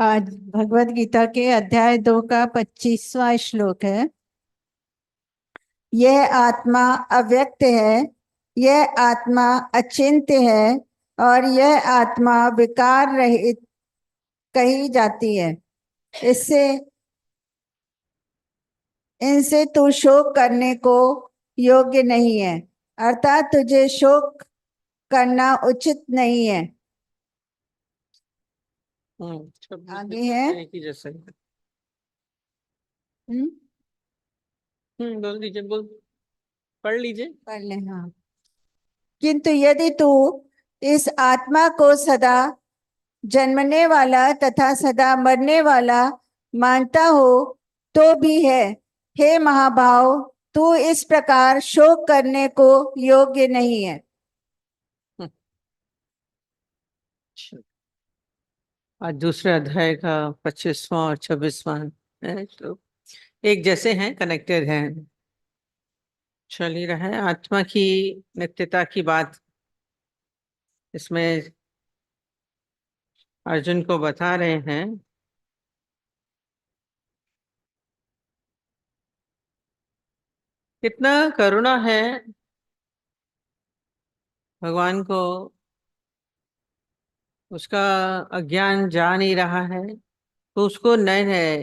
आज भगवत गीता के अध्याय 2 का 25वां श्लोक है। यह आत्मा अव्यक्त है, यह आत्मा अचिंत्य है और यह आत्मा विकार रहित कही जाती है। इससे इनसे तू शोक करने को योग्य नहीं है, अर्थात तुझे शोक करना उचित नहीं है। आगे है। एक ही जैसा ही। हम्म बोल दीजिए, बोल पढ़ लीजिए। पढ़ ले। हाँ। किंतु यदि तू इस आत्मा को सदा जन्मने वाला तथा सदा मरने वाला मानता हो तो भी है, हे महाभाव, तू इस प्रकार शोक करने को योग्य नहीं है। आज दूसरे अध्याय का 25वां और 26वां है, तो एक जैसे हैं, कनेक्टेड हैं, चल ही रहा है। आत्मा की नित्यता की बात इसमें अर्जुन को बता रहे हैं। कितना करुणा है भगवान को, उसका अज्ञान जा नहीं रहा है तो उसको नए नए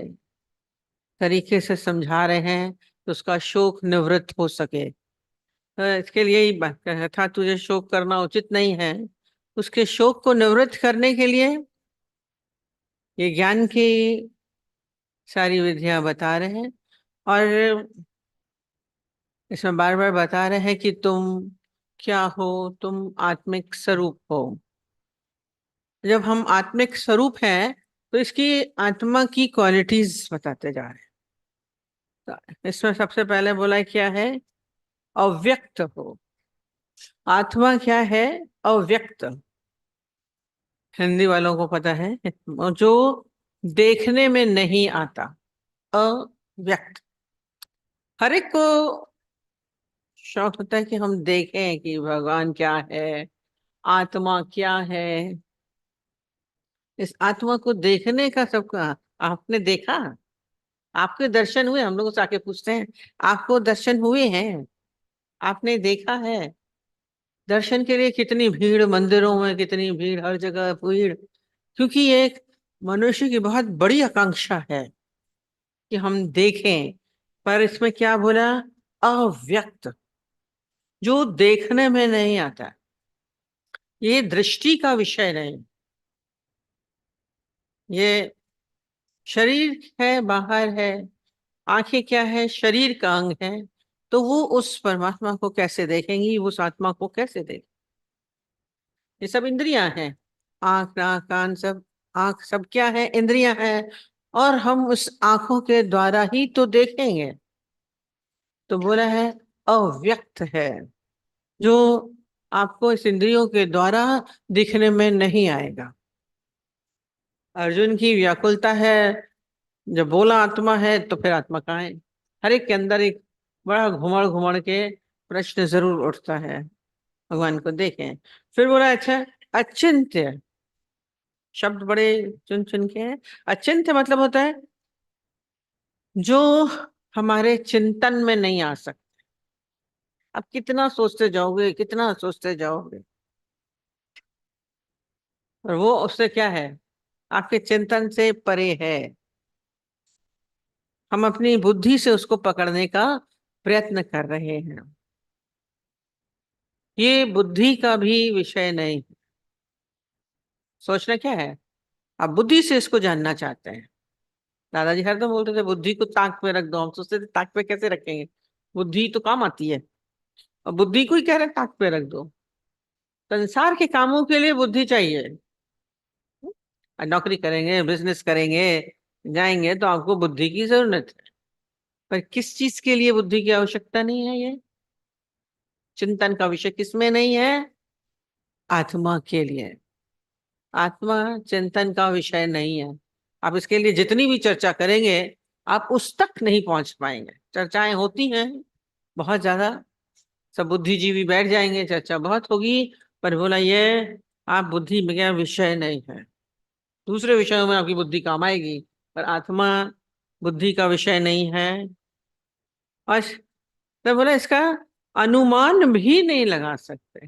तरीके से समझा रहे हैं तो उसका शोक निवृत्त हो सके। तो इसके लिए ही बात कर रहा था, तुझे शोक करना उचित नहीं है। उसके शोक को निवृत्त करने के लिए ये ज्ञान की सारी विधियां बता रहे हैं, और इसमें बार बार बता रहे हैं कि तुम क्या हो, तुम आत्मिक स्वरूप हो। जब हम आत्मिक स्वरूप हैं तो इसकी आत्मा की क्वालिटीज बताते जा रहे हैं। तो इसमें सबसे पहले बोला क्या है, अव्यक्त हो। आत्मा क्या है? अव्यक्त। हिंदी वालों को पता है, जो देखने में नहीं आता, अव्यक्त। हर एक को शौक होता है कि हम देखें कि भगवान क्या है, आत्मा क्या है। इस आत्मा को देखने का सबका, आपने देखा? आपके दर्शन हुए? हम लोग से आके पूछते हैं, आपको दर्शन हुए हैं? आपने देखा है? दर्शन के लिए कितनी भीड़ मंदिरों में, कितनी भीड़, हर जगह भीड़, क्योंकि ये एक मनुष्य की बहुत बड़ी आकांक्षा है कि हम देखें। पर इसमें क्या बोला? अव्यक्त, जो देखने में नहीं आता। ये दृष्टि का विषय नहीं, ये शरीर है, बाहर है। आंखें क्या है? शरीर का अंग है। तो वो उस परमात्मा को कैसे देखेंगी, उस आत्मा को कैसे देखेंगी? ये सब इंद्रियां हैं, आंख नाक कान सब। आंख सब क्या है? इंद्रियां हैं, और हम उस आंखों के द्वारा ही तो देखेंगे। तो बोला है अव्यक्त है, जो आपको इस इंद्रियों के द्वारा दिखने में नहीं आएगा। अर्जुन की व्याकुलता है, जब बोला आत्मा है तो फिर आत्मा कहाँ है? हर एक के अंदर एक बड़ा घुमड़ घुमड़ के प्रश्न जरूर उठता है। भगवान को देखें। फिर बोला अच्छा, अचिंत्य। शब्द बड़े चुन चुन के हैं। अचिंत्य मतलब होता है जो हमारे चिंतन में नहीं आ सकते। अब कितना सोचते जाओगे, कितना सोचते जाओगे, और वो उससे क्या है, आपके चिंतन से परे है। हम अपनी बुद्धि से उसको पकड़ने का प्रयत्न कर रहे हैं। ये बुद्धि का भी विषय नहीं। सोचना क्या है, आप बुद्धि से इसको जानना चाहते हैं। दादाजी हरदम बोलते थे बुद्धि को ताक पे रख दो। हम सोचते थे ताक पे कैसे रखेंगे, बुद्धि तो काम आती है, और बुद्धि को ही कह रहे ताक पे रख दो। संसार के कामों के लिए बुद्धि चाहिए। नौकरी करेंगे, बिजनेस करेंगे, जाएंगे तो आपको बुद्धि की जरूरत है। पर किस चीज के लिए बुद्धि की आवश्यकता नहीं है? ये चिंतन का विषय किसमें नहीं है? आत्मा के लिए। आत्मा चिंतन का विषय नहीं है। आप इसके लिए जितनी भी चर्चा करेंगे, आप उस तक नहीं पहुंच पाएंगे। चर्चाएं होती हैं बहुत ज्यादा, सब बुद्धिजीवी बैठ जाएंगे, चर्चा बहुत होगी, पर बोला ये आप बुद्धि में क्या विषय नहीं है। दूसरे विषयों में आपकी बुद्धि काम आएगी, पर आत्मा बुद्धि का विषय नहीं है। और तो बोला इसका अनुमान भी नहीं लगा सकते।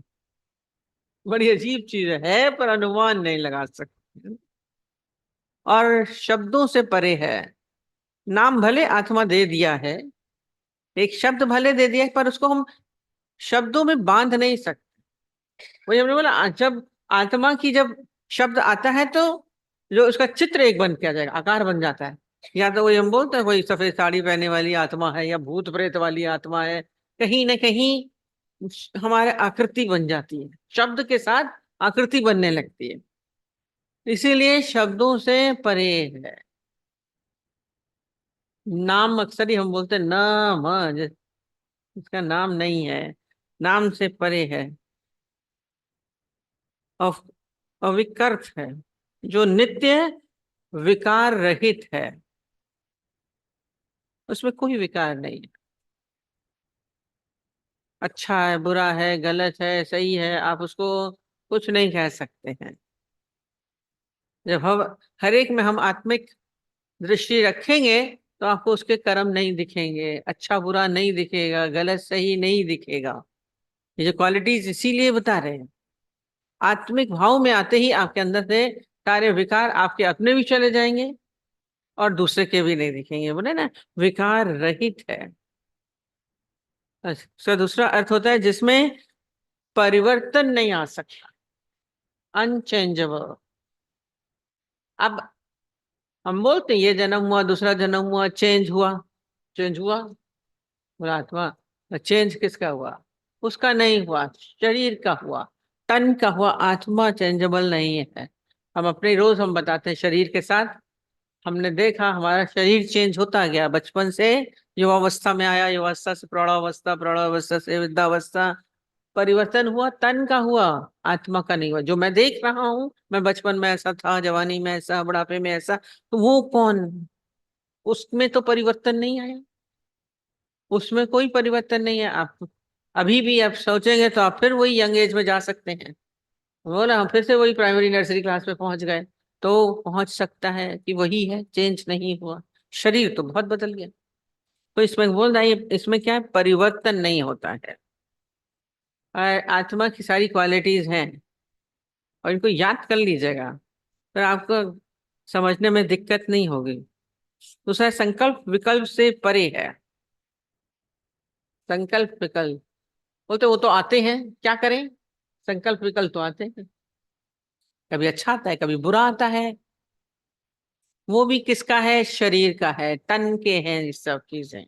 बड़ी अजीब चीज है, पर अनुमान नहीं लगा सकते। और शब्दों से परे है। नाम भले आत्मा दे दिया है, एक शब्द भले दे दिया है, पर उसको हम शब्दों में बांध नहीं सकते। वही हमने बोला, जब आत्मा की जब शब्द आता है तो जो उसका चित्र एक बन किया जाएगा, आकार बन जाता है। या तो वही हम बोलते हैं कोई सफेद साड़ी पहने वाली आत्मा है, या भूत प्रेत वाली आत्मा है, कहीं ना कहीं हमारे आकृति बन जाती है, शब्द के साथ आकृति बनने लगती है। इसीलिए शब्दों से परे है। नाम अक्सर ही हम बोलते हैं नाम, इसका नाम नहीं है, नाम से परे है। अव- अविकर्त है, जो नित्य विकार रहित है, उसमें कोई विकार नहीं है। अच्छा है, बुरा है, गलत है, सही है, आप उसको कुछ नहीं कह सकते हैं। जब हम हर एक में हम आत्मिक दृष्टि रखेंगे, तो आपको उसके कर्म नहीं दिखेंगे, अच्छा बुरा नहीं दिखेगा, गलत सही नहीं दिखेगा। ये जो क्वालिटीज इसीलिए बता रहे हैं, आत्मिक भाव में आते ही आपके अंदर से सारे विकार आपके अपने भी चले जाएंगे और दूसरे के भी नहीं दिखेंगे। बोले ना, विकार रहित है। इसका दूसरा अर्थ होता है जिसमें परिवर्तन नहीं आ सकता, अनचेंजेबल। अब हम बोलते हैं ये जन्म हुआ, दूसरा जन्म हुआ, चेंज हुआ, चेंज हुआ। बोला आत्मा चेंज किसका हुआ? उसका नहीं हुआ, शरीर का हुआ, तन का हुआ। आत्मा चेंजेबल नहीं है। हम अपने रोज हम बताते हैं शरीर के साथ हमने देखा हमारा शरीर चेंज होता गया, बचपन से युवावस्था में आया, युवावस्था से प्रौढ़ावस्था, प्रौढ़ावस्था से वृद्धावस्था, परिवर्तन हुआ, तन का हुआ, आत्मा का नहीं हुआ। जो मैं देख रहा हूं, मैं बचपन में ऐसा था, जवानी में ऐसा, बुढ़ापे में ऐसा, तो वो कौन? उसमें तो परिवर्तन नहीं आया, उसमें कोई परिवर्तन नहीं है। आप अभी भी आप सोचेंगे तो आप फिर वही यंग एज में जा सकते हैं। वो ना, हम फिर से वही प्राइमरी नर्सरी क्लास में पहुंच गए, तो पहुंच सकता है कि वही है, चेंज नहीं हुआ। शरीर तो बहुत बदल गया। तो इसमें बोल रहा है इसमें क्या है, परिवर्तन नहीं होता है। और आत्मा की सारी क्वालिटीज हैं, और इनको याद कर लीजिएगा, फिर आपको समझने में दिक्कत नहीं होगी। दूसरा, संकल्प विकल्प से परे है। संकल्प विकल्प बोलते वो तो आते हैं, क्या करें? संकल्प विकल्प तो आते हैं, कभी अच्छा आता है, कभी बुरा आता है। वो भी किसका है? शरीर का है, तन के हैं ये सब चीजें।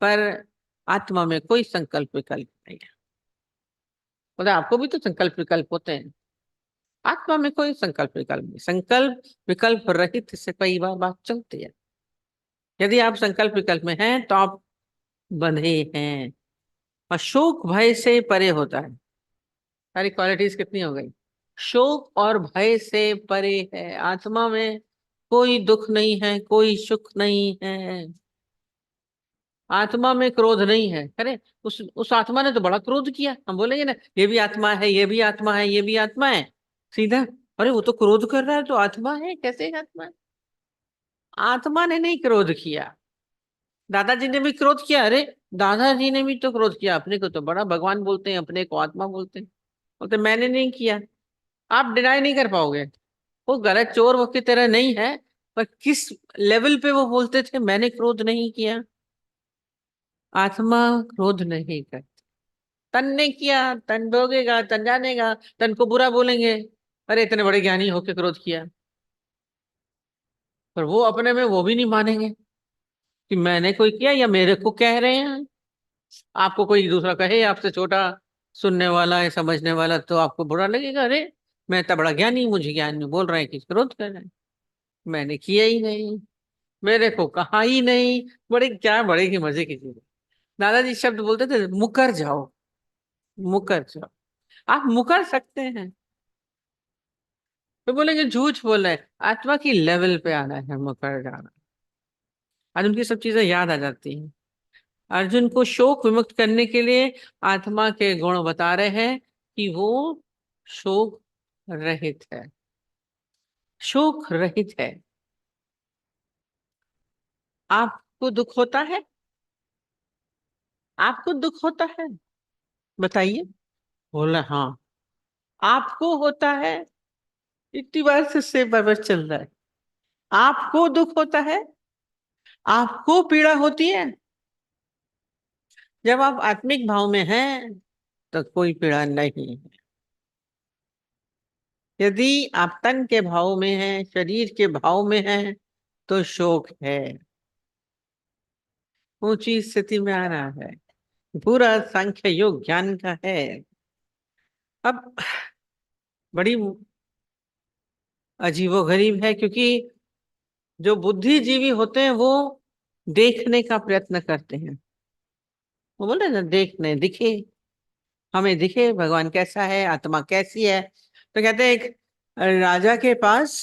पर आत्मा में कोई संकल्प विकल्प नहीं है। बोले आपको भी तो संकल्प विकल्प होते हैं, आत्मा में कोई संकल्प विकल्प नहीं। संकल्प विकल्प रहित से कई बार बात चलती है। यदि आप संकल्प विकल्प में हैं तो आप बंधे हैं। और शोक भय से परे होता है। सारी क्वालिटीज कितनी हो गई? शोक और भय से परे है। आत्मा में कोई दुख नहीं है, कोई सुख नहीं है। आत्मा में क्रोध नहीं है। अरे उस आत्मा ने तो बड़ा क्रोध किया, हम बोलेंगे ना ये भी आत्मा है, ये भी आत्मा है, ये भी आत्मा है, सीधा। अरे वो तो क्रोध कर रहा है तो आत्मा है, कैसे आत्मा है? आत्मा ने नहीं क्रोध किया, दादाजी ने भी क्रोध किया। अरे दादाजी ने भी तो क्रोध किया, अपने को तो बड़ा भगवान बोलते हैं, अपने को आत्मा बोलते हैं। बोलते मैंने नहीं किया। आप डिनाई नहीं कर पाओगे, वो गलत चोर वो की तरह नहीं है, पर किस लेवल पे वो बोलते थे मैंने क्रोध नहीं किया। आत्मा क्रोध नहीं करती। तन ने किया, तन भोगेगा, तन जानेगा, तन को बुरा बोलेंगे, अरे इतने बड़े ज्ञानी होके क्रोध किया। पर वो अपने में वो भी नहीं मानेंगे कि मैंने कोई किया या मेरे को कह रहे हैं। आपको कोई दूसरा कहे आपसे छोटा, सुनने वाला है, समझने वाला, तो आपको बुरा लगेगा। अरे मैं इतना बड़ा ज्ञानी, मुझे ज्ञान नहीं बोल रहे हैं कि क्रोध कर रहे हैं, मैंने किया ही नहीं, मेरे को कहा ही नहीं। बड़े क्या, बड़े की मजे की चीज है। दादाजी शब्द बोलते थे, मुकर जाओ, मुकर जाओ। आप मुकर सकते हैं, तो बोलेंगे झूठ बोल रहे हैं। आत्मा की लेवल पे आना है, मुकर जाना। आज उनकी सब चीजें याद आ जाती हैं। अर्जुन को शोक विमुक्त करने के लिए आत्मा के गुण बता रहे हैं कि वो शोक रहित है। शोक रहित है। आपको दुख होता है? आपको दुख होता है? बताइए। बोला हाँ। आपको होता है? इतनी बार से बराबर चल रहा है। आपको दुख होता है? आपको पीड़ा होती है? जब आप आत्मिक भाव में हैं तो कोई पीड़ा नहीं है। यदि आप तन के भाव में हैं, शरीर के भाव में हैं, तो शोक है। ऊंची स्थिति में आना है। पूरा सांख्य योग ज्ञान का है। अब बड़ी अजीबोगरीब है, क्योंकि जो बुद्धिजीवी होते हैं वो देखने का प्रयत्न करते हैं। वो बोलते हैं ना, देखने दिखे, हमें दिखे भगवान कैसा है, आत्मा कैसी है। तो कहते हैं एक राजा के पास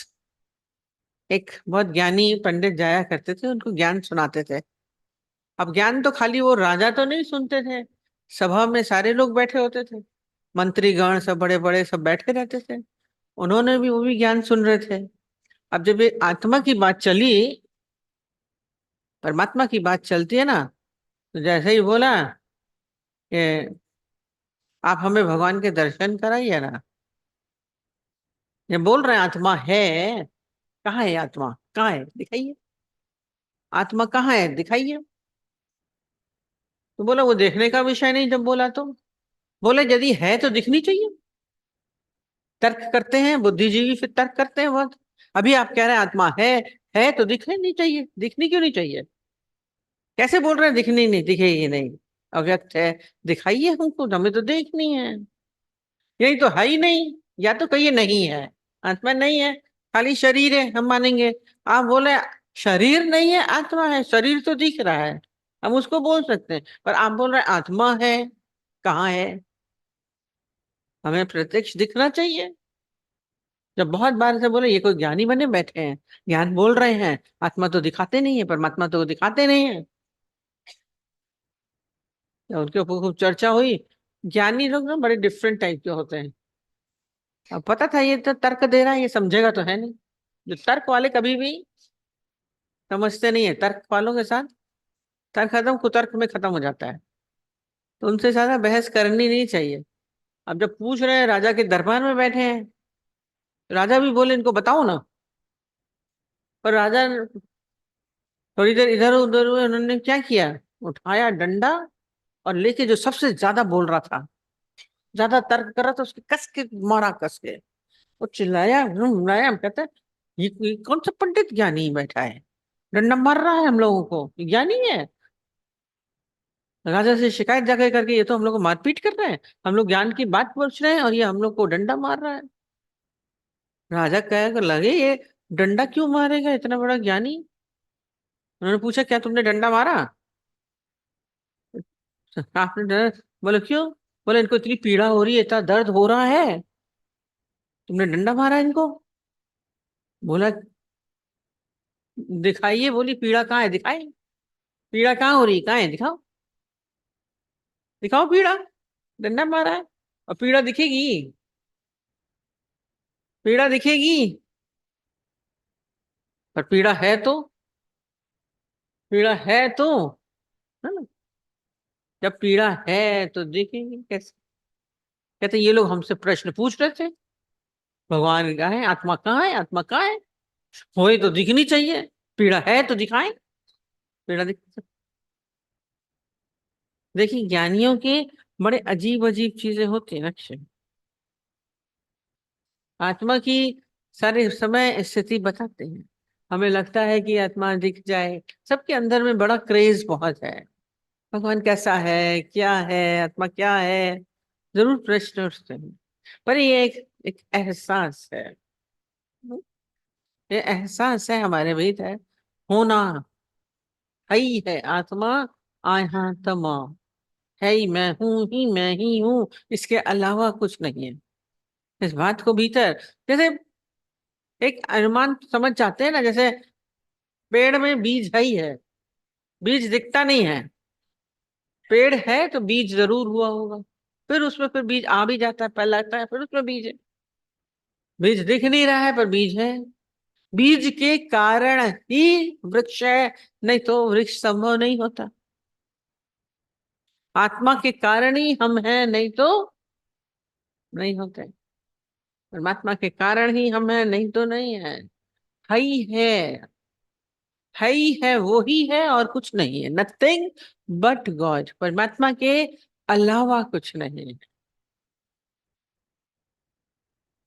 एक बहुत ज्ञानी पंडित जाया करते थे, उनको ज्ञान सुनाते थे। अब ज्ञान तो खाली वो राजा तो नहीं सुनते थे, सभा में सारे लोग बैठे होते थे, मंत्रीगण सब बड़े बड़े सब बैठे रहते थे। उन्होंने भी वो भी ज्ञान सुन रहे थे। अब जब ये आत्मा की बात चली, परमात्मा की बात चलती है ना, तो जैसे ही बोला कि आप हमें भगवान के दर्शन कराइए ना। ये बोल रहे हैं आत्मा है। कहाँ है आत्मा? कहाँ है? दिखाइए। आत्मा कहाँ है? दिखाइए। तो बोला वो देखने का विषय नहीं। जब बोला तो बोले यदि है तो दिखनी चाहिए। तर्क करते हैं बुद्धिजीवी, फिर तर्क करते हैं बहुत। अभी आप कह रहे हैं आत्मा है तो दिखनी नहीं चाहिए। दिखनी क्यों नहीं चाहिए? कैसे बोल रहे हैं दिखनी नहीं, दिखेगी नहीं? अव्यक्त है, दिखाइए हमको, हमें तो देखनी है। यही तो है ही नहीं। या तो कहिए नहीं है, आत्मा नहीं है, खाली शरीर है, हम मानेंगे। आप बोले शरीर नहीं है, आत्मा है। शरीर तो दिख रहा है, हम उसको बोल सकते हैं, पर आप बोल रहे हैं आत्मा है। कहाँ है? हमें प्रत्यक्ष दिखना चाहिए। जब बहुत बार से बोले ये कोई ज्ञानी बने बैठे हैं, ज्ञान बोल रहे हैं, आत्मा तो दिखाते नहीं है, परमात्मा तो दिखाते नहीं है। तो उनके ऊपर खूब चर्चा हुई। ज्ञानी लोग ना बड़े डिफरेंट टाइप के होते हैं। अब पता था ये तो तर्क दे रहा है, ये समझेगा तो है नहीं। जो तर्क वाले कभी भी समझते नहीं है, तर्क वालों के साथ तर्क खत्म, कुतर्क में खत्म हो जाता है। तो उनसे ज्यादा बहस करनी नहीं चाहिए। अब जब पूछ रहे हैं, राजा के दरबार में बैठे हैं, राजा भी बोले इनको बताओ ना। पर राजा थोड़ी देर इधर उधर हुए, उन्होंने क्या किया, उठाया डंडा और लेके जो सबसे ज्यादा बोल रहा था, ज्यादा तर्क कर रहा था, उसके कस के मारा, कस के। वो चिल्लाया, चिल्लाया। हम कहते हैं ये कौन सा पंडित ज्ञानी बैठा है, डंडा मार रहा है हम लोगों को, ये ज्ञानी है? राजा से शिकायत जाकर करके ये तो हम लोग को मारपीट कर रहे हैं, हम लोग ज्ञान की बात पूछ रहे हैं और ये हम लोग को डंडा मार रहा है। राजा कह लगे ये डंडा क्यों मारेगा, इतना बड़ा ज्ञानी। उन्होंने पूछा क्या तुमने डंडा मारा? आपने बोले क्यों? बोले इनको इतनी पीड़ा हो रही है, इतना दर्द हो रहा है, तुमने डंडा मारा इनको? बोला दिखाइए। बोली पीड़ा कहाँ है, दिखाए। पीड़ा कहाँ हो रही है, कहाँ है, दिखाओ। दिखाओ पीड़ा। डंडा मारा है और पीड़ा दिखेगी? पीड़ा दिखेगी? पर पीड़ा है तो, पीड़ा है तो, है ना? जब पीड़ा है तो दिखेगी कैसे? कहते ये लोग हमसे प्रश्न पूछ रहे थे, भगवान कहाँ है, आत्मा कहाँ है, आत्मा कहाँ है? होए तो दिखनी चाहिए, पीड़ा है तो दिखाएं। पीड़ा दिख। देखिए ज्ञानियों के बड़े अजीब अजीब चीजें होती है ना। आत्मा की सारे समय स्थिति बताते हैं। हमें लगता है कि आत्मा दिख जाए, सबके अंदर में बड़ा क्रेज बहुत है, भगवान कैसा है, क्या है, आत्मा क्या है, जरूर प्रश्न उठते हैं। पर ये एक एहसास है, ये एहसास है हमारे भीतर होना। है ही है आत्मा, आया तमा, है ही मैं ही हूँ, इसके अलावा कुछ नहीं है। इस बात को भीतर, जैसे एक अनुमान समझ जाते हैं ना, जैसे पेड़ में बीज है ही है, बीज दिखता नहीं है। पेड़ है तो बीज जरूर हुआ होगा, फिर उसमें फिर बीज आ भी जाता है, फैलाता है, फिर उसमें बीज है। बीज दिख नहीं रहा है पर बीज है। बीज के कारण ही वृक्ष है, नहीं तो वृक्ष संभव नहीं होता। आत्मा के कारण ही हम हैं, नहीं तो नहीं होते। परमात्मा के कारण ही हम हैं, नहीं तो नहीं है। है ही है, है ही है, वो ही है और कुछ नहीं है। नथिंग बट गॉड, परमात्मा के अलावा कुछ नहीं है।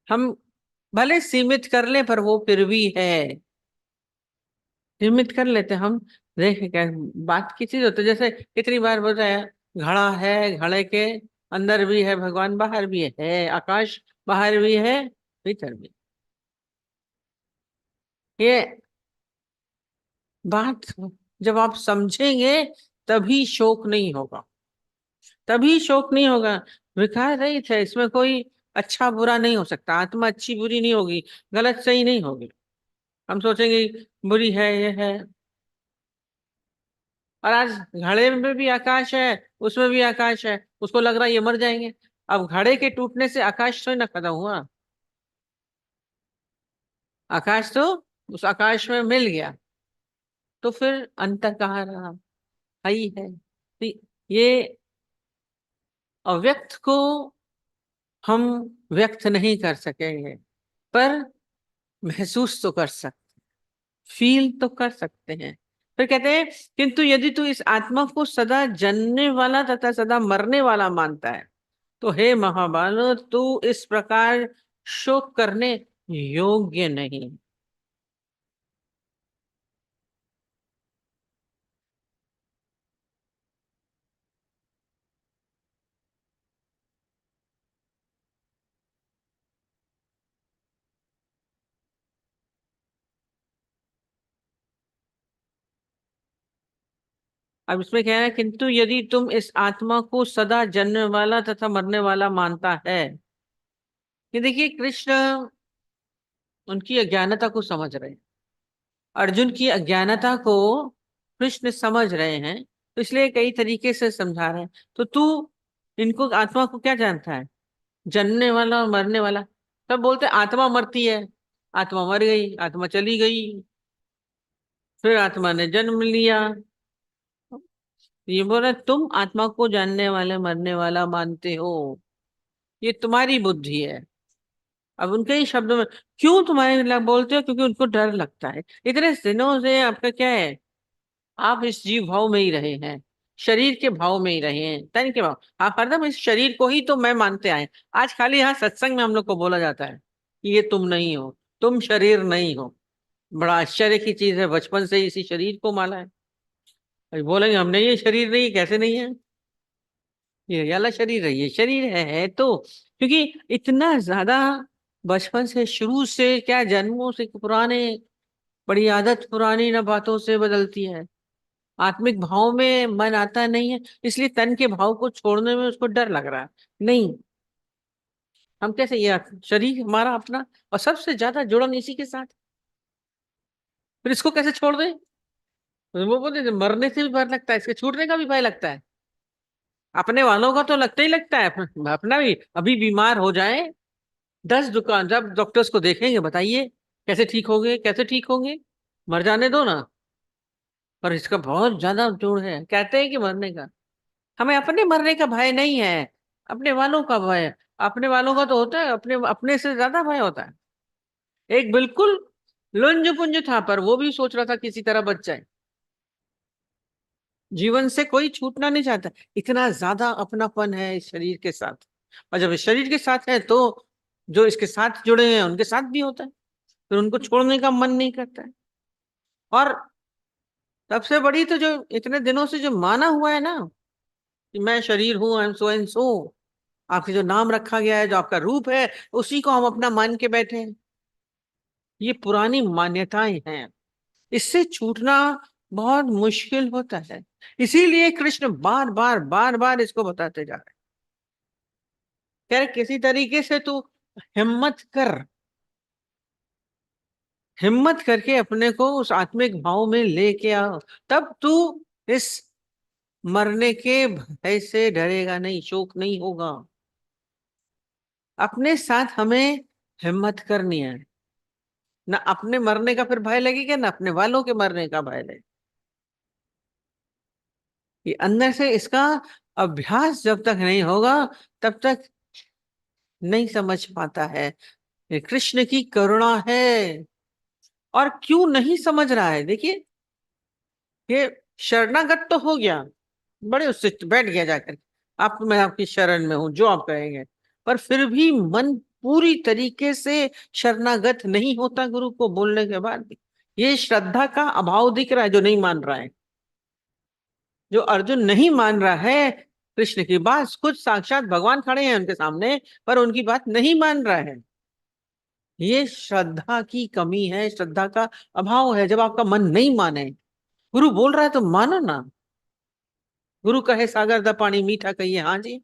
हम भले सीमित कर ले, पर वो फिर भी है। सीमित कर लेते हम। देख क्या बात की चीज होती है, जैसे कितनी बार बोल रहे हैं घड़ा है, घड़े के अंदर भी है भगवान, बाहर भी है आकाश, बाहर भी है भीतर भी। ये बात जब आप समझेंगे तभी शोक नहीं होगा, तभी शोक नहीं होगा। विकार रहित है, इसमें कोई अच्छा बुरा नहीं हो सकता। आत्मा अच्छी बुरी नहीं होगी, गलत सही नहीं होगी। हम सोचेंगे बुरी है ये है। और आज घड़े में भी आकाश है, उसमें भी आकाश है, उसको लग रहा है ये मर जाएंगे। अब घड़े के टूटने से आकाश तो ना खत्म हुआ, आकाश तो उस आकाश में मिल गया, तो फिर अंतर कहाँ रहा? ही है। तो ये अव्यक्त को हम व्यक्त नहीं कर सकेंगे, पर महसूस तो कर सकते, फील तो कर सकते हैं। फिर कहते हैं किंतु यदि तू इस आत्मा को सदा जन्मने वाला तथा सदा मरने वाला मानता है, तो हे महाबालो, तू इस प्रकार शोक करने योग्य नहीं। अब इसमें क्या है, किंतु यदि तुम इस आत्मा को सदा जन्मने वाला तथा मरने वाला मानता है। ये देखिए कृष्ण उनकी अज्ञानता को समझ रहे हैं, अर्जुन की अज्ञानता को कृष्ण समझ रहे हैं, तो इसलिए कई तरीके से समझा रहे हैं। तो तू इनको आत्मा को क्या जानता है? जन्मने वाला और मरने वाला। सब बोलते आत्मा मरती है, आत्मा मर गई, आत्मा चली गई, फिर आत्मा ने जन्म लिया। ये बोला तुम आत्मा को जानने वाले मरने वाला मानते हो, ये तुम्हारी बुद्धि है। अब उनके ही शब्दों में, क्यों तुम्हारे बोलते हो? क्योंकि उनको डर लगता है। इतने दिनों से आपका क्या है, आप इस जीव भाव में ही रहे हैं, शरीर के भाव में ही रहे हैं, तन के भाव। आप हरदम इस शरीर को ही तो मैं मानते आए। आज खाली यहाँ सत्संग में हम लोग को बोला जाता है कि ये तुम नहीं हो, तुम शरीर नहीं हो। बड़ा आश्चर्य की चीज है, बचपन से ही इसी शरीर को माना है। अभी बोलेंगे हम नहीं, ये शरीर नहीं, कैसे नहीं है? ये वाला शरीर है, ये शरीर है तो। क्योंकि इतना ज्यादा बचपन से, शुरू से, क्या जन्मों से पुराने, बड़ी आदत पुरानी ना बातों से बदलती है। आत्मिक भाव में मन आता नहीं है, इसलिए तन के भाव को छोड़ने में उसको डर लग रहा है। नहीं, हम कैसे, ये शरीर हमारा अपना, और सबसे ज्यादा जुड़न इसी के साथ, फिर इसको कैसे छोड़ दे? वो बोलते मरने से भी भय लगता है, इसके छूटने का भी भय लगता है। अपने वालों का तो लगता ही लगता है, अपना भी अभी बीमार हो जाए, 10 दुकान जब डॉक्टर्स को देखेंगे, बताइए कैसे ठीक होंगे, कैसे ठीक होंगे? मर जाने दो ना। पर इसका बहुत ज्यादा जोर है, कहते हैं कि मरने का। हमें अपने मरने का भय नहीं है, अपने वालों का भय है। अपने वालों का तो होता है, अपने अपने से ज्यादा भय होता है। एक बिल्कुल लुंज पुंज था, पर वो भी सोच रहा था किसी तरह बच जाए। जीवन से कोई छूटना नहीं चाहता, इतना ज्यादा अपनापन है इस शरीर के साथ। और जब इस शरीर के साथ है तो जो इसके साथ जुड़े हैं उनके साथ भी होता है, फिर उनको छोड़ने का मन नहीं करता है। और सबसे बड़ी तो जो इतने दिनों से जो माना हुआ है ना कि मैं शरीर हूं, I am so and so, आपके जो नाम रखा गया है, जो आपका रूप है, उसी को हम अपना मान के बैठे हैं। ये पुरानी मान्यताएं हैं, इससे छूटना बहुत मुश्किल होता है। इसीलिए कृष्ण बार बार बार बार इसको बताते जा रहे हैं। कह रहे किसी तरीके से तू हिम्मत कर, हिम्मत करके अपने को उस आत्मिक भाव में लेके आओ, तब तू इस मरने के भय से डरेगा नहीं, शोक नहीं होगा। अपने साथ हमें हिम्मत करनी है। ना अपने मरने का फिर भय लगेगा, ना अपने वालों के मरने का भय लगेगा। ये अंदर से इसका अभ्यास जब तक नहीं होगा तब तक नहीं समझ पाता है ये कृष्ण की करुणा है। और क्यों नहीं समझ रहा है, देखिए, ये शरणागत तो हो गया, बड़े उससे बैठ गया जाकर, आप मैं आपकी शरण में हूं जो आप कहेंगे, पर फिर भी मन पूरी तरीके से शरणागत नहीं होता गुरु को बोलने के बाद भी। ये श्रद्धा का अभाव दिख रहा है जो नहीं मान रहा है। जो अर्जुन नहीं मान रहा है कृष्ण की बात, खुद साक्षात भगवान खड़े हैं उनके सामने, पर उनकी बात नहीं मान रहा है। ये श्रद्धा की कमी है, श्रद्धा का अभाव है। जब आपका मन नहीं माने, गुरु बोल रहा है तो मानो ना। गुरु कहे सागर दा पानी मीठा, कहिए हाँ जी।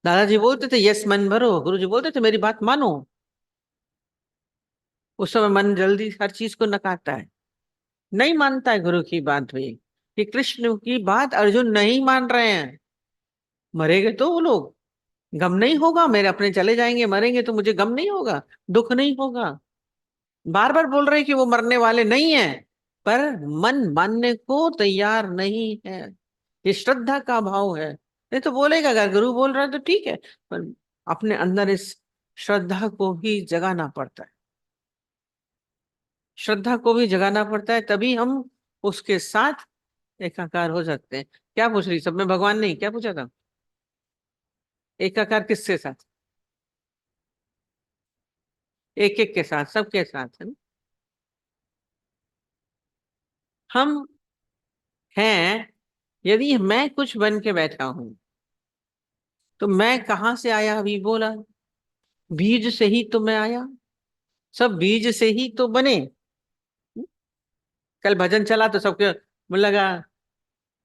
दादाजी बोलते थे यस मन भरो, गुरु जी बोलते थे मेरी बात मानो। उस समय मन जल्दी हर चीज को नकारता है, नहीं मानता है गुरु की बात भी। कि कृष्ण की बात अर्जुन नहीं मान रहे हैं। मरेंगे तो वो लोग, गम नहीं होगा, मेरे अपने चले जाएंगे, मरेंगे तो मुझे गम नहीं होगा, दुख नहीं होगा। बार बार बोल रहे हैं कि वो मरने वाले नहीं है, पर मन मानने को तैयार नहीं है। ये श्रद्धा का भाव है। नहीं तो बोलेगा, अगर गुरु बोल रहा है तो ठीक है, पर अपने अंदर इस श्रद्धा को भी जगाना पड़ता है। श्रद्धा को भी जगाना पड़ता है, तभी हम उसके साथ एकाकार हो सकते हैं। क्या पूछ रही, सब में भगवान नहीं, क्या पूछा था? एकाकार किसके साथ? एक एक के साथ, सबके साथ, है ना? हम हैं, यदि मैं कुछ बन के बैठा हूं तो मैं कहाँ से आया, अभी बोला, बीज से ही तो मैं आया। सब बीज से ही तो बने। कल भजन चला तो सबके मन लगा,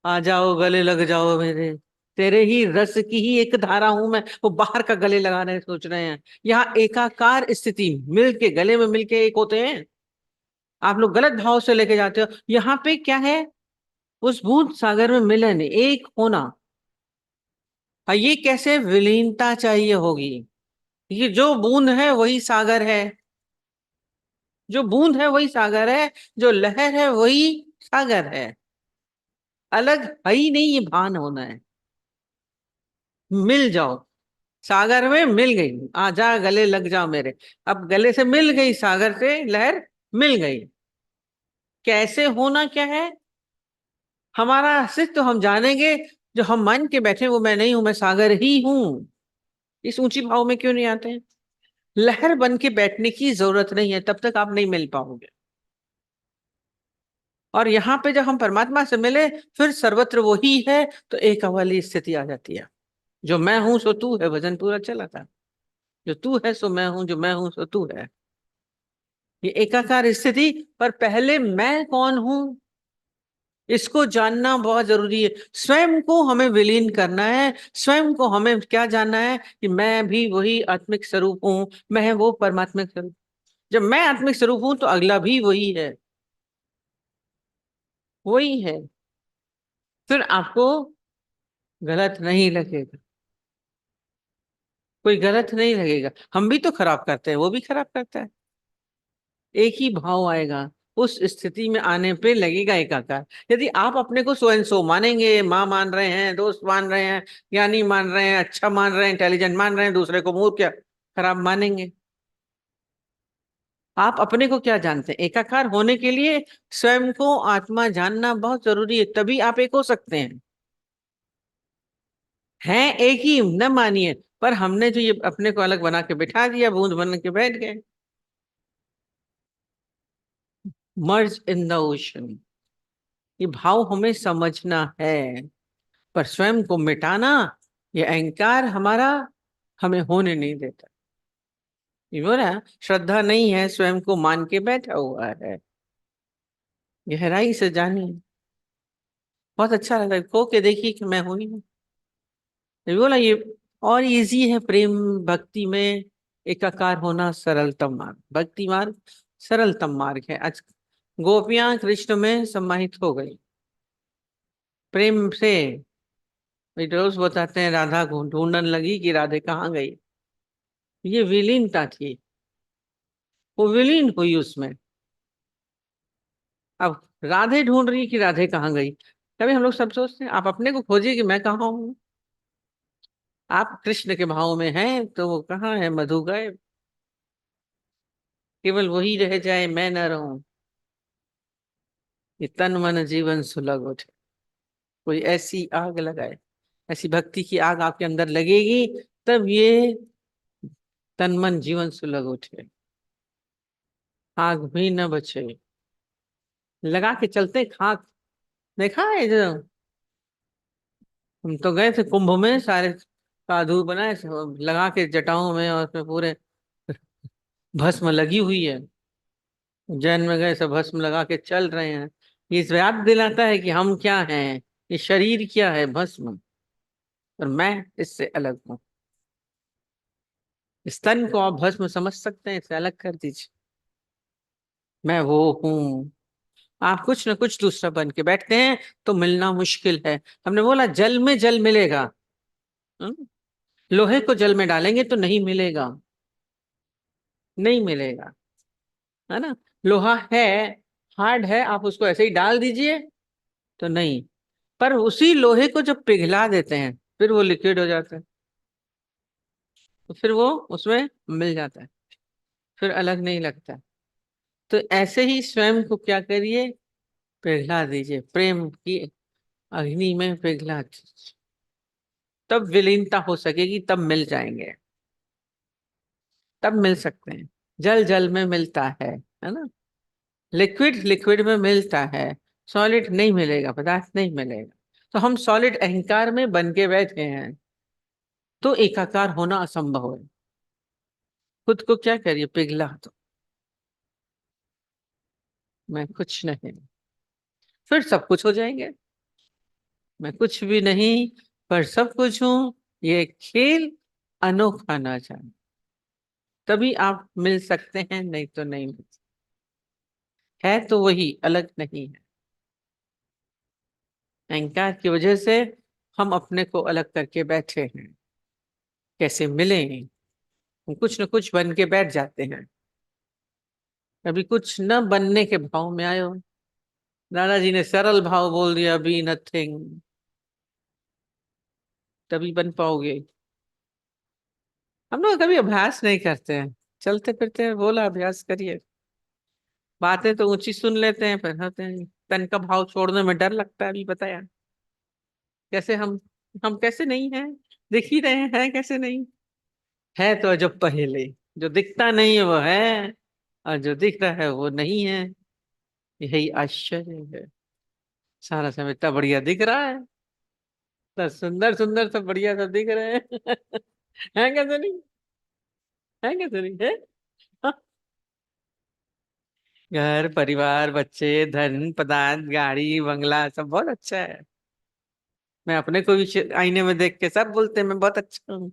आ जाओ गले लग जाओ मेरे, तेरे ही रस की ही एक धारा हूं मैं। वो बाहर का गले लगाने सोच रहे हैं। यहाँ एकाकार स्थिति, मिल के गले में मिलके एक होते हैं। आप लोग गलत भाव से लेके जाते हो। यहाँ पे क्या है, उस बूंद सागर में मिलन, एक होना। और ये कैसे विलीनता चाहिए होगी। ये जो बूंद है वही सागर है, जो बूंद है वही सागर है, जो लहर है वही सागर है। अलग है ही नहीं, ये भान होना है। मिल जाओ, सागर में मिल गई, आ जा गले लग जाओ मेरे। अब गले से मिल गई, सागर से लहर मिल गई। कैसे होना क्या है, हमारा अस्तित्व तो हम जानेंगे। जो हम मान के बैठे वो मैं नहीं हूं, मैं सागर ही हूं। इस ऊंची भाव में क्यों नहीं आते हैं? लहर बन के बैठने की जरूरत नहीं है, तब तक आप नहीं मिल पाओगे। और यहाँ पे जब हम परमात्मा से मिले, फिर सर्वत्र वही है, तो एक वाली स्थिति आ जाती है। जो मैं हूं सो तू है, भजन पूरा चला था। जो तू है सो मैं हूं, जो मैं हूं सो तू है। ये एकाकार स्थिति, पर पहले मैं कौन हूं इसको जानना बहुत जरूरी है। स्वयं को हमें विलीन करना है। स्वयं को हमें क्या जानना है कि मैं भी वही आत्मिक स्वरूप हूं, मैं वो परमात्मिक स्वरूप। जब मैं आत्मिक स्वरूप हूं तो अगला भी वही है, वही है। फिर आपको गलत नहीं लगेगा, कोई गलत नहीं लगेगा। हम भी तो खराब करते हैं, वो भी खराब करता है। एक ही भाव आएगा। उस स्थिति में आने पे लगेगा एकाकार। यदि आप अपने को स्वयं सो मानेंगे, माँ मान रहे हैं, दोस्त मान रहे हैं, ज्ञानी मान रहे हैं, अच्छा मान रहे हैं, इंटेलिजेंट मान रहे हैं, दूसरे को मूर्ख क्या खराब मानेंगे। आप अपने को क्या जानते हैं? एकाकार होने के लिए स्वयं को आत्मा जानना बहुत जरूरी है, तभी आप एक हो सकते हैं। हैं एक ही, न मानिए, पर हमने जो ये अपने को अलग बना के बिठा दिया, बूंद बन के बैठ गए। मर्ज इन द ओशन, ये भाव हमें समझना है। पर स्वयं को मिटाना, ये अहंकार हमारा हमें होने नहीं देता। ये बोला, श्रद्धा नहीं है, स्वयं को मान के बैठा हुआ है। गहराई से जानिए, बहुत अच्छा लगता है। खो के देखिए कि मैं हूं ही नहीं। ये बोला, ये और इजी है प्रेम भक्ति में एकाकार होना, सरलतम मार्ग, भक्ति मार्ग सरलतम मार्ग है। आज गोपियां कृष्ण में समाहित हो गई प्रेम से। ये रोज बताते हैं, राधा को ढूंढने लगी कि राधे कहाँ गई। ये विलीनता थी। वो विलीन हुई उसमें। अब राधे ढूंढ रही कि राधे कहाँ गई। कभी हम लोग सब सोचते हैं आप अपने को खोजिए कि मैं कहाँ हूँ। आप कृष्ण के भाव में हैं तो वो कहाँ है, मधु गए, केवल वही रह जाए मैं न रहूं। ये तन मन जीवन सुलग उठे। कोई ऐसी आग लगाए, ऐसी भक्ति की आग आपके अंदर लगेगी, तब ये तन मन जीवन सुलग उठे, आग भी न बचे। लगा के चलते खाक। देखा है जो, हम तो गए थे कुंभ में, सारे साधु बनाए सब लगा के जटाओं में, और उसमें पूरे भस्म लगी हुई है। उज्जैन में गए, सब भस्म लगा के चल रहे हैं। ये इस याद दिलाता है कि हम क्या हैं, ये शरीर क्या है, भस्म, और मैं इससे अलग हूँ। इस तन को आप भस्म समझ सकते हैं, इसे अलग कर दीजिए। मैं वो हूँ। आप कुछ न कुछ दूसरा बन के बैठते हैं तो मिलना मुश्किल है। हमने बोला जल में जल मिलेगा। हम्म? लोहे को जल में डालेंगे तो नहीं मिलेगा, नहीं मिलेगा, है ना। लोहा है, हार्ड है, आप उसको ऐसे ही डाल दीजिए तो नहीं। पर उसी लोहे को जब पिघला देते हैं फिर वो लिक्विड हो जाता है, तो फिर वो उसमें मिल जाता है, फिर अलग नहीं लगता। तो ऐसे ही स्वयं को क्या करिए, पिघला दीजिए, प्रेम की अग्नि में पिघला दीजिए। तब विलीनता हो सकेगी, तब मिल जाएंगे, तब मिल सकते हैं। जल जल में मिलता है ना। लिक्विड लिक्विड में मिलता है, सॉलिड नहीं मिलेगा, पदार्थ नहीं मिलेगा। तो हम सॉलिड अहंकार में बन के बैठे हैं, तो एकाकार होना असंभव है। खुद को क्या करिए, पिघला दो, मैं कुछ नहीं, फिर सब कुछ हो जाएंगे। मैं कुछ भी नहीं पर सब कुछ हूं, ये खेल अनोखा ना जाने। तभी आप मिल सकते हैं, नहीं तो नहीं मिल सकते। है तो वही, अलग नहीं है। अहंकार की वजह से हम अपने को अलग करके बैठे हैं। कैसे मिले, हम कुछ न कुछ बन के बैठ जाते हैं। कभी कुछ न बनने के भाव में आयो। दादाजी ने सरल भाव बोल दिया, बी नथिंग, तभी बन पाओगे। हम लोग कभी अभ्यास नहीं करते हैं, चलते फिरते हैं, बोला अभ्यास करिए। बातें तो ऊंची सुन लेते हैं, फिर होते हैं तन का भाव छोड़ने में डर लगता है। अभी बताया कैसे हम कैसे नहीं हैं, दिख ही रहे हैं कैसे नहीं। है तो जब पहले, जो दिखता नहीं है वो है, और जो दिख रहा है वो नहीं है। यही आश्चर्य है। सारा समय इतना बढ़िया दिख रहा है, इतना सुंदर सुंदर सब बढ़िया सब दिख रहे हैं। है कैसे नहीं, है कैसे नहीं है। घर परिवार बच्चे धन पदार्थ गाड़ी बंगला सब बहुत अच्छा है। मैं अपने को भी आईने में देख के सब बोलते हैं मैं बहुत अच्छा हूँ।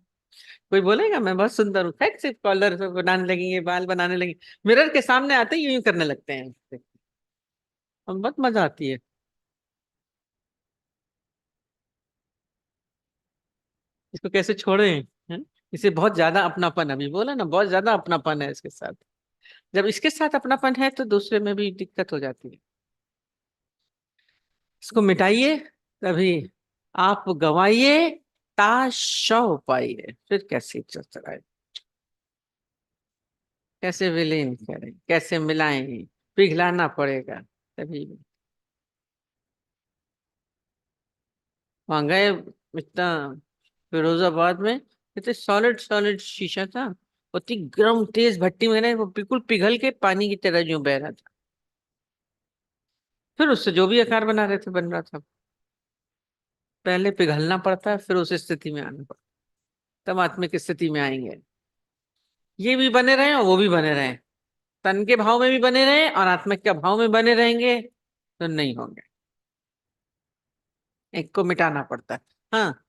कोई बोलेगा मैं बहुत सुंदर हूँ, खैर सिर्फ कॉलर सब बनाने लगेंगे, बाल बनाने लगेंगे, मिरर के सामने आते ही यूं करने लगते हैं, और बहुत मजा आती है। इसको कैसे छोड़े हैं? इसे बहुत ज्यादा अपनापन, अभी बोला ना, बहुत ज्यादा अपनापन है इसके साथ। जब इसके साथ अपनापन है तो दूसरे में भी दिक्कत हो जाती है। इसको मिटाइए, तभी आप गवाइए ताशौ पाइए, फिर कैसे चतुराई, कैसे विलीन करें, कैसे मिलाएं, पिघलाना पड़ेगा तभी। वहां गए, इतना फिरोजाबाद में, इतने सॉलिड सॉलिड शीशा था, उतनी गर्म तेज भट्टी में ना वो बिल्कुल पिघल के पानी की तरह यूं बह रहा था। फिर उससे जो भी आकार बना रहे थे बन रहा था। पहले पिघलना पड़ता है, फिर उस स्थिति में आना पड़ता है, तब आत्मिक स्थिति में आएंगे। ये भी बने रहे और वो भी बने रहे, तन के भाव में भी बने रहे और आत्मिक के भाव में बने रहेंगे तो नहीं होंगे। एक को मिटाना पड़ता है। हाँ,